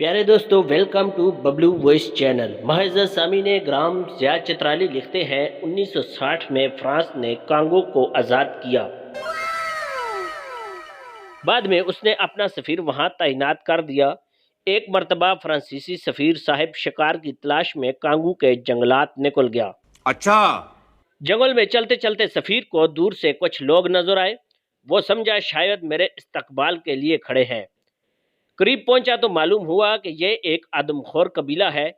प्यारे दोस्तों, welcome to Bablu voice channel. महज सामीन ग्राम ज़िया चित्राली लिखते हैं, 1960 में फ्रांस ने कांगो को आज़ाद किया। बाद में उसने अपना सफ़ीर वहां तैनात कर दिया। एक मर्तबा फ्रांसीसी सफ़ीर साहब शिकार की तलाश में कांगो के जंगलात निकल गया। अच्छा। जंगल में चलते चलते सफ़ीर को दूर से कुछ लोग नजर आए। वो समझा शायद मेरे इस्तकबाल के लिए खड़े हैं। करीब पहुंचा तो मालूम हुआ कि यह एक आदमखोर कबीला है।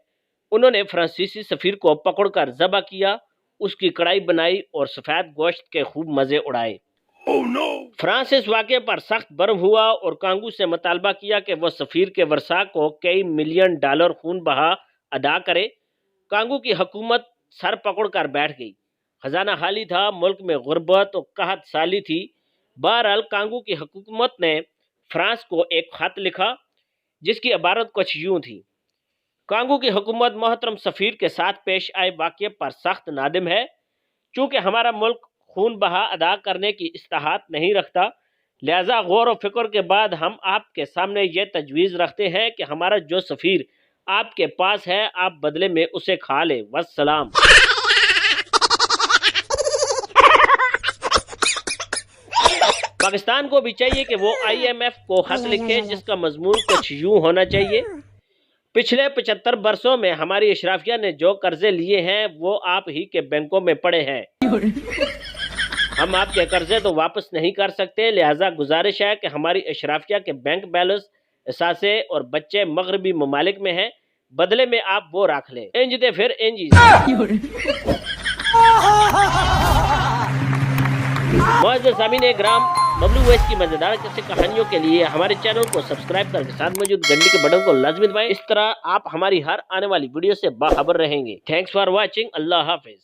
उन्होंने फ्रांसीसी सफ़ीर को पकड़कर ज़बह किया, उसकी कढ़ाई बनाई और सफ़ेद गोश्त के खूब मज़े उड़ाए। Oh no! फ्रांस इस वाक़े पर सख्त बर्म हुआ और कांगो से मुतालबा किया कि वह सफ़ीर के वर्सा को कई मिलियन डॉलर खून बहा अदा करे। कांगो की हुकूमत सर पकड़ कर बैठ गई। खजाना खाली था, मुल्क में गुर्बत और कहत साली थी। बहरहाल कांगो की हुकूमत ने फ्रांस को एक खत लिखा जिसकी इबारत कुछ यूं थी: कांगो की हुकूमत मोहतरम सफ़ीर के साथ पेश आए वाक़े पर सख्त नादिम है। चूँकि हमारा मुल्क खून बहा अदा करने की इस्ताहत नहीं रखता, लिहाजा गौर व फिक्र के बाद हम आपके सामने ये तजवीज़ रखते हैं कि हमारा जो सफ़ीर आपके पास है, आप बदले में उसे खा ले। वस्सलाम। पाकिस्तान को भी चाहिए कि वो IMF को खत लिखे जिसका मजमून कुछ यूं होना चाहिए: पिछले 75 वर्षों में हमारी अशराफिया ने जो कर्जे लिए हैं वो आप ही के बैंकों में पड़े हैं। हम आपके कर्जे तो वापस नहीं कर सकते, लिहाजा गुजारिश है कि हमारी अशराफिया के बैंक बैलेंस, असासे और बच्चे मगरबी ममालिक में हैं, बदले में आप वो रख लें। इंज दे फिर इंज। मौजूद सामीन ग्राम बबलू वॉइस की मजेदार किस्से कहानियों के लिए हमारे चैनल को सब्सक्राइब करके साथ मौजूद घंटी के बटन को लाजमी दबाएं। इस तरह आप हमारी हर आने वाली वीडियो से बाखबर रहेंगे। Thanks for watching. Allah Hafiz.